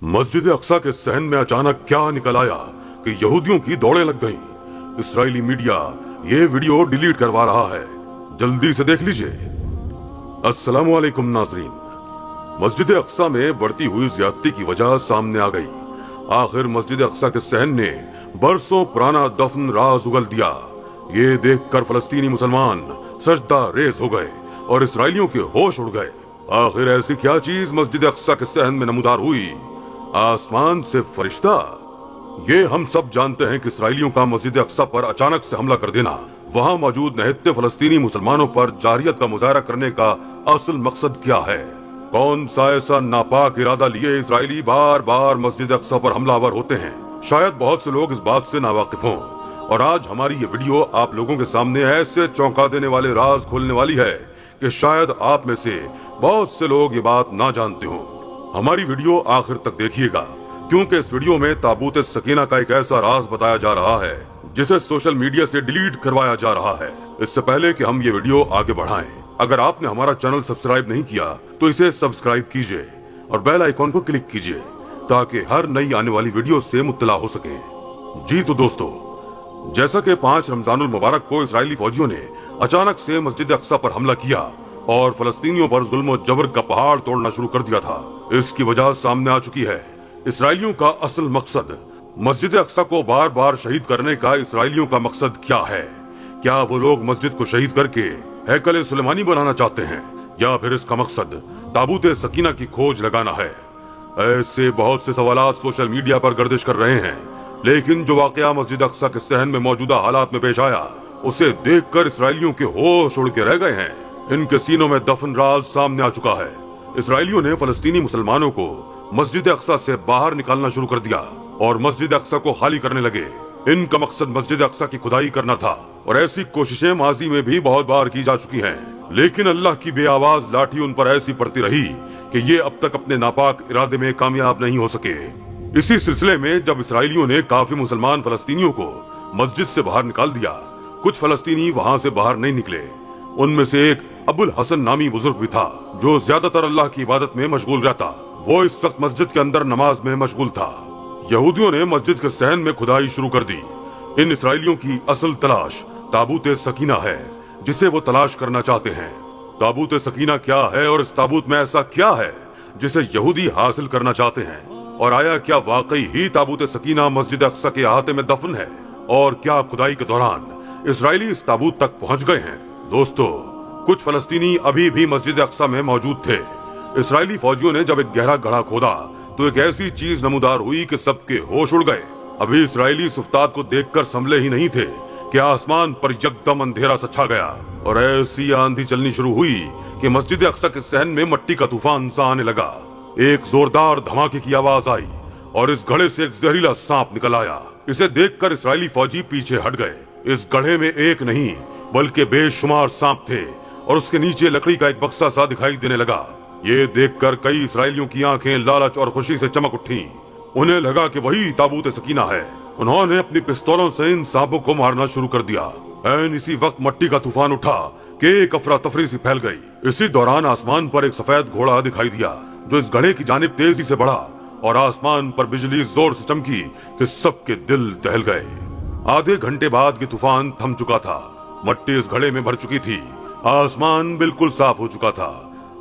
मस्जिद अक्सा के सहन में अचानक क्या निकल आया कि यहूदियों की दौड़ें लग गईं। इस्राएली मीडिया ये वीडियो डिलीट करवा रहा है, जल्दी से देख लीजिए। अस्सलामु अलैकुम नाज़रीन, मस्जिद अक्सा में बढ़ती हुई ज्यादती की वजह सामने आ गई। आखिर मस्जिद अक्सा के सहन ने बरसों पुराना दफन राज उगल दिया। ये देखकर फलस्तीनी मुसलमान सजदा रेज हो गए और इसराइलियों के होश उड़ गए। आखिर ऐसी क्या चीज मस्जिद अक्सा के सहन में नमूदार हुई? आसमान से फरिश्ता? ये हम सब जानते हैं कि इसराइलियों का मस्जिद अक्सा पर अचानक से हमला कर देना, वहाँ मौजूद निहत्ते फलस्तीनी मुसलमानों पर जारियत का मुजाहरा करने का असल मकसद क्या है? कौन सा ऐसा नापाक इरादा लिए इसराइली बार बार मस्जिद अक्सा पर हमलावर होते हैं? शायद बहुत से लोग इस बात से नावाकिफ हों, और आज हमारी ये वीडियो आप लोगों के सामने ऐसे चौंका देने वाले राज खोलने वाली है कि शायद आप में से बहुत से लोग ये बात ना जानते हों। हमारी वीडियो आखिर तक देखिएगा, क्योंकि इस वीडियो में ताबूत सकीना का एक ऐसा राज बताया जा रहा है जिसे सोशल मीडिया से डिलीट करवाया जा रहा है। इससे पहले कि हम ये वीडियो आगे बढ़ाएं, अगर आपने हमारा चैनल सब्सक्राइब नहीं किया तो इसे सब्सक्राइब कीजिए और बेल आइकॉन को क्लिक कीजिए ताकि हर नई आने वाली वीडियो से मुत्तला हो सके। जी तो दोस्तों, जैसा कि 5 रमजानुल मुबारक को इसराइली फौजियों ने अचानक से मस्जिद अक्सा पर हमला किया और फलस्तीनियों पर जुल्म और जबर का पहाड़ तोड़ना शुरू कर दिया था, इसकी वजह सामने आ चुकी है। इसराइलियों का असल मकसद मस्जिद अक्सा को बार बार शहीद करने का इसराइलियों का मकसद क्या है? क्या वो लोग मस्जिद को शहीद करके हैकल सुलेमानी बनाना चाहते हैं, या फिर इसका मकसद ताबूत सकीना की खोज लगाना है? ऐसे बहुत से सवालात सोशल मीडिया पर गर्दिश कर रहे हैं, लेकिन जो वाकया मस्जिद अक्सा के सहन में मौजूदा हालात में पेश आया, उसे देखकर इसराइलियों के होश उड़ के रह गए हैं। इनके सीनों में दफन राज सामने आ चुका है। इसराइलियों ने फलस्तीनी मुसलमानों को मस्जिद अक्सा से बाहर निकालना शुरू कर दिया और मस्जिद अक्सा को खाली करने लगे। इनका मकसद मस्जिद अक्सा की खुदाई करना था, और ऐसी कोशिशें माजी में भी बहुत बार की जा चुकी हैं, लेकिन अल्लाह की बेआवाज लाठी उन पर ऐसी पड़ती रही कि ये अब तक अपने नापाक इरादे में कामयाब नहीं हो सके। इसी सिलसिले में जब इसराइलियों ने काफी मुसलमान फलस्तीनियों को मस्जिद से बाहर निकाल दिया, कुछ फलस्तीनी वहाँ से बाहर नहीं निकले। उनमें से एक अबुल हसन नामी बुजुर्ग भी था जो ज्यादातर अल्लाह की इबादत में मशगूल रहता। वो इस वक्त मस्जिद के अंदर नमाज में मशगूल था। यहूदियों ने मस्जिद के सहन में खुदाई शुरू कर दी। इन इसराइलियों की असल तलाश ताबूत सकीना है, जिसे वो तलाश करना चाहते हैं। ताबूत सकीना क्या है और इस ताबूत में ऐसा क्या है जिसे यहूदी हासिल करना चाहते हैं? और आया क्या वाकई ही ताबूत सकीना मस्जिद अक्सा के अहाते में दफन है? और क्या खुदाई के दौरान इसराइली इस ताबूत तक पहुंच गए हैं? दोस्तों, कुछ फलस्तीनी अभी भी मस्जिद अक्सा में मौजूद थे। इसराइली फौजियों ने जब एक गहरा गड्ढा खोदा तो एक ऐसी चीज नमूदार हुई कि सबके होश उड़ गए। अभी इसराइली इस उफ्ताद को देखकर संभले ही नहीं थे कि आसमान पर यकदम अंधेरा सा छा गया और ऐसी आंधी चलनी शुरू हुई कि मस्जिद अक्सा के सहन में मिट्टी का तूफान सा आने लगा। एक जोरदार धमाके की आवाज आई और इस गड्ढे से एक जहरीला सांप निकल आया। इसे देखकर इसराइली फौजी पीछे हट गए। इस गड्ढे में एक नहीं बल्कि बेशुमार सांप थे और उसके नीचे लकड़ी का एक बक्सा सा दिखाई देने लगा। ये देखकर कई इसराइलियों की आंखें लालच और खुशी से चमक उठी। उन्हें लगा कि वही ताबूत सकीना है। उन्होंने अपनी पिस्तौलों से इन सांपों को मारना शुरू कर दिया। ऐन इसी वक्त मिट्टी का तूफान उठा कि एक अफरा तफरी सी फैल गई। इसी दौरान आसमान पर एक सफेद घोड़ा दिखाई दिया जो इस गड्ढे की जानिब तेजी से बढ़ा और आसमान पर बिजली जोर से चमकी कि सबके दिल दहल गए। आधे घंटे बाद ये तूफान थम चुका था। मिट्टी इस गड्ढे में भर चुकी थी। आसमान बिल्कुल साफ हो चुका था।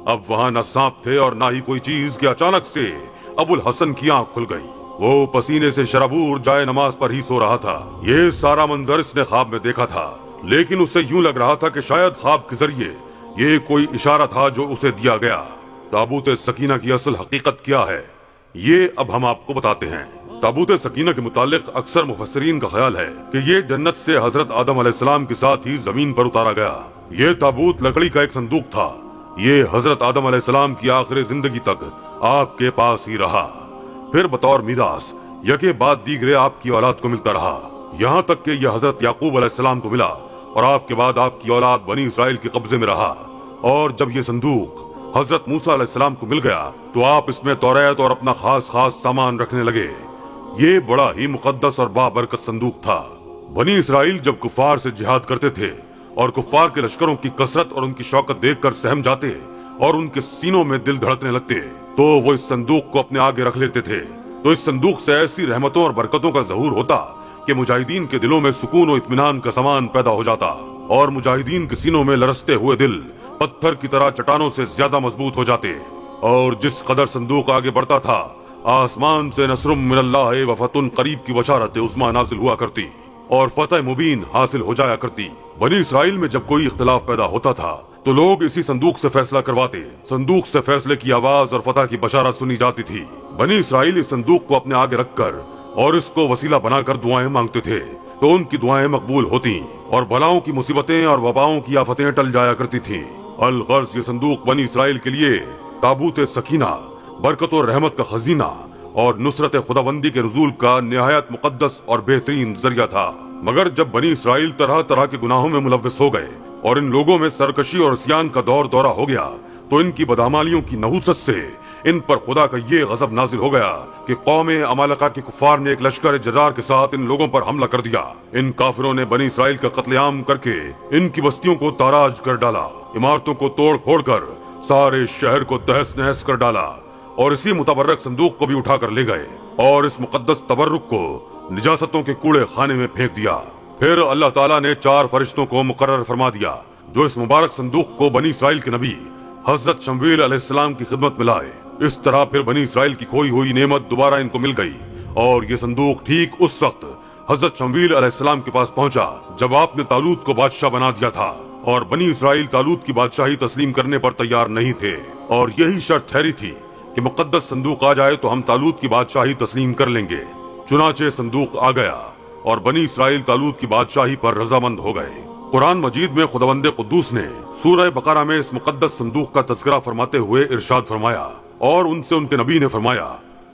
अब वहाँ न सांप थे और न ही कोई चीज कि अचानक से अबुल हसन की आंख खुल गई। वो पसीने से शराबूर जाए नमाज पर ही सो रहा था। ये सारा मंजर इसने ख्वाब में देखा था, लेकिन उसे यूं लग रहा था कि शायद ख्वाब के जरिए ये कोई इशारा था जो उसे दिया गया। ताबूत सकीना की असल हकीकत क्या है, ये अब हम आपको बताते हैं। ताबूत सकीना के मुतालिक अक्सर मुफस्सिरीन का ख्याल है कि ये जन्नत से हजरत आदम अलैहिस्सलाम के साथ ही जमीन पर उतारा गया। ये ताबूत लकड़ी का एक संदूक था। ये हजरत आदम अलैहिस्सलाम की आखिरी जिंदगी तक आपके पास ही रहा, फिर बतौर मीरास यके बाद दीगरे आपकी औलाद को मिलता रहा, यहाँ तक कि यह हजरत याकूब अलैहिस्सलाम को मिला और आपके बाद आपकी औलाद बनी इसराइल के कब्जे में रहा। और जब ये संदूक हजरत मूसा अलैहिस्सलाम को मिल गया तो आप इसमें तौरात और अपना खास सामान रखने लगे। ये बड़ा ही मुकद्दस और बाबरकत संदूक था। बनी इसराइल जब कुफार से जिहाद करते थे और कुफार के लश्करों की कसरत और उनकी शौकत देखकर सहम जाते और उनके सीनों में दिल धड़कने लगते तो वो इस संदूक को अपने आगे रख लेते थे। तो इस संदूक से ऐसी रहमतों और बरकतों का ज़हूर होता कि मुजाहिदीन के दिलों में सुकून और इत्मीनान का समान पैदा हो जाता और मुजाहिदीन के सीनों में लरसते हुए दिल पत्थर की तरह चट्टानों से ज्यादा मजबूत हो जाते। और जिस कदर संदूक आगे बढ़ता था, आसमान से नसरुम मिनल्लाह व फतुन करीब की बशारत उस्मा नाजिल हुआ करती और फतह मुबीन हासिल हो जाया करती। बनी इसराइल में जब कोई इख्तिलाफ पैदा होता था तो लोग इसी संदूक से फैसला करवाते। संदूक से फैसले की आवाज और फतह की बशारत सुनी जाती थी। बनी इसराइल इस संदूक को अपने आगे रखकर और इसको वसीला बनाकर दुआएं मांगते थे तो उनकी दुआएं मकबूल होती और बलाओं की मुसीबतें और वबाओं की आफतें टल जाया करती थी। अल-गर्ज ये संदूक बनी इसराइल के लिए ताबूत सकीना, बरकत और रहमत का खजीना और नुसरत खुदाबंदी के नुज़ूल का निहायत मुकद्दस और बेहतरीन जरिया था। मगर जब बनी इसराइल तरह तरह के गुनाहों में मुलव्वस हो गए और इन लोगों में सरकशी और इस्यान का दौर दौरा हो गया तो इनकी बदआमालियों की नहुसत से इन पर खुदा का ये गजब नाजिल हो गया कि कौम अमालका के कुफार ने एक लश्कर जर्रार के साथ इन लोगों पर हमला कर दिया। इन काफिरों ने बनी इसराइल का कत्लेआम करके इनकी बस्तियों को ताराज कर डाला, इमारतों को तोड़ फोड़ कर सारे शहर को तहस नहस कर डाला और इसी मुतबर्रक संदूक को भी उठा कर ले गए और इस मुकद्दस तबर्रुक को निजासतों के कूड़े खाने में फेंक दिया। फिर अल्लाह ताला ने 4 फरिश्तों को मुकर्रर फरमा दिया जो इस मुबारक संदूक को बनी इसराइल के नबी हजरत शमूएल अलैहिस्सलाम की खिदमत में लाए। इस तरह फिर बनी इसराइल की खोई हुई नेमत दोबारा इनको मिल गई और ये संदूक ठीक उस वक्त हजरत शमूएल अलैहिस्सलाम के पास पहुंचा जब आपने तालूत को बादशाह बना दिया था और बनी इसराइल तालूत की बादशाही तस्लीम करने पर तैयार नहीं थे और यही शर्त ठहरी थी कि मुकद्दस संदूक आ जाए तो हम तालूत की बादशाही तस्लीम कर लेंगे। चुनाचे संदूक आ गया और बनी इसराइल तालूत की बादशाही पर रजामंद हो गए। कुरान मजीद में खुदावंदे कुद्दूस ने सूरह बकरा में इस मुकद्दस संदूक का तज़किरा फरमाते हुए इरशाद फरमाया और उनसे उनके नबी ने फरमाया,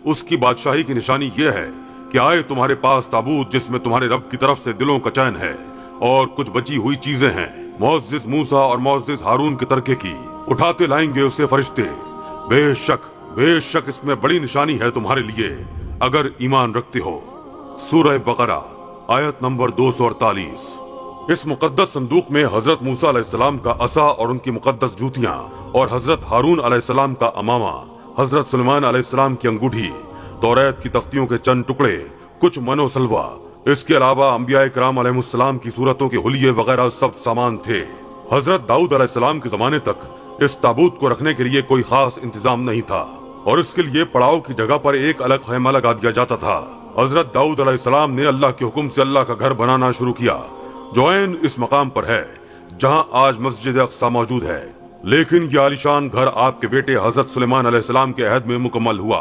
उसकी बादशाही की निशानी ये है कि आए तुम्हारे पास ताबूत जिसमें तुम्हारे रब की तरफ से दिलों का चैन है और कुछ बची हुई चीजें हैं, मुअज़्ज़िज़ मूसा और मुअज़्ज़िज़ हारून के तरके की, उठाते लाएंगे उसे फरिश्ते। बेशक इसमें बड़ी निशानी है तुम्हारे लिए अगर ईमान रखते हो। सूरह बकरा आयत नंबर 248। इस मुकद्दस संदूक में हजरत मूसा अलैहिस्सलाम का असा और उनकी मुकद्दस जूतियां और हजरत हारून अलैहिस्सलाम का अमामा, हजरत सुलेमान अलैहिस्सलाम की अंगूठी, तौरात की तख्तियों के चंद टुकड़े, कुछ मनो सलवा, इसके अलावा अंबिया इकराम अलैहिमुस्सलाम की सूरतों के हुलिये वगैरह सब सामान थे। हजरत दाऊद अलैहिस्सलाम के जमाने तक इस ताबूत को रखने के लिए कोई खास इंतजाम नहीं था और इसके लिए पड़ाव की जगह पर एक अलग खैमा लगा दिया जाता था। हजरत दाऊद अलैहिस्सलाम ने अल्लाह के हुक्म से अल्लाह का घर बनाना शुरू किया जो ऐन इस मकाम पर है जहां आज मस्जिद अक्सा मौजूद है। लेकिन यह आलीशान घर आपके बेटे हजरत सुलेमान अलैहिस्सलाम के अहद में मुकम्मल हुआ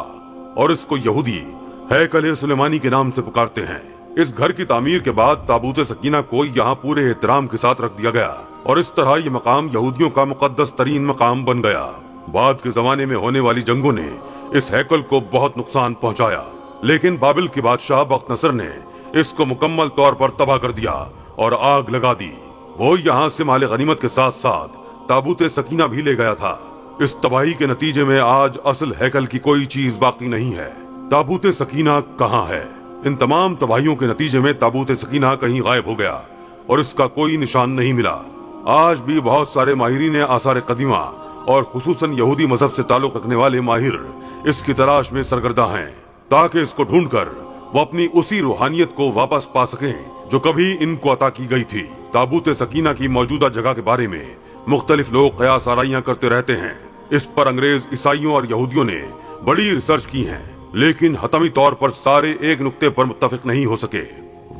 और इसको यहूदी हैकल सुलेमानी के नाम से पुकारते हैं। इस घर की तामीर के बाद ताबूत सकीना को यहाँ पूरे एहतराम के साथ रख दिया गया और इस तरह ये मकाम यहूदियों का मुकद्दस तरीन मकाम बन गया। बाद के जमाने में होने वाली जंगों ने इस हैकल को बहुत नुकसान पहुंचाया, लेकिन बाबिल के बादशाह बख्तनसर ने इसको मुकम्मल तौर पर तबाह कर दिया और आग लगा दी। वो यहाँ से माल गनीमत के साथ साथ ताबूत सकीना भी ले गया था। इस तबाही के नतीजे में आज असल हैकल की कोई चीज बाकी नहीं है। ताबूत सकीना कहाँ है? इन तमाम तबाहियों के नतीजे में ताबूत सकीना कहीं गायब हो गया और इसका कोई निशान नहीं मिला। आज भी बहुत सारे माहिरीन आसार कदीमा और खुसूसन यहूदी मजहब से ताल्लुक रखने वाले माहिर इसकी तलाश में सरगर्दा हैं ताकि इसको ढूंढकर वो अपनी उसी रूहानियत को वापस पा सकें जो कभी इनको अता की गई थी। ताबूत सकीना की मौजूदा जगह के बारे में मुख्तलिफ लोग कयास आराइयां करते रहते हैं। इस पर अंग्रेज, ईसाइयों और यहूदियों ने बड़ी रिसर्च की है, लेकिन हतमी तौर पर सारे एक नुक्ते पर मुत्तफिक नहीं हो सके।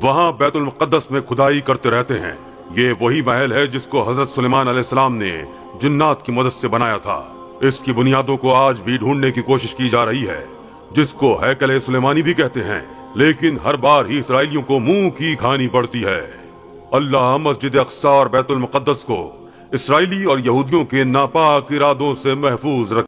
वहाँ बैतुल मुक़द्दस में खुदाई करते रहते हैं। ये वही महल है जिसको हजरत सुलेमान अलैहिस्सलाम ने जिन्नात की मदद से बनाया था। इसकी बुनियादों को आज भी ढूंढने की कोशिश की जा रही है, जिसको हैकल सुलेमानी भी कहते हैं, लेकिन हर बार ही इसराइलियों को मुंह की खानी पड़ती है। अल्लाह मस्जिद अक्सा और बैतुल मुक़द्दस को इसराइली और यहूदियों के नापाक इरादों से महफूज रखे।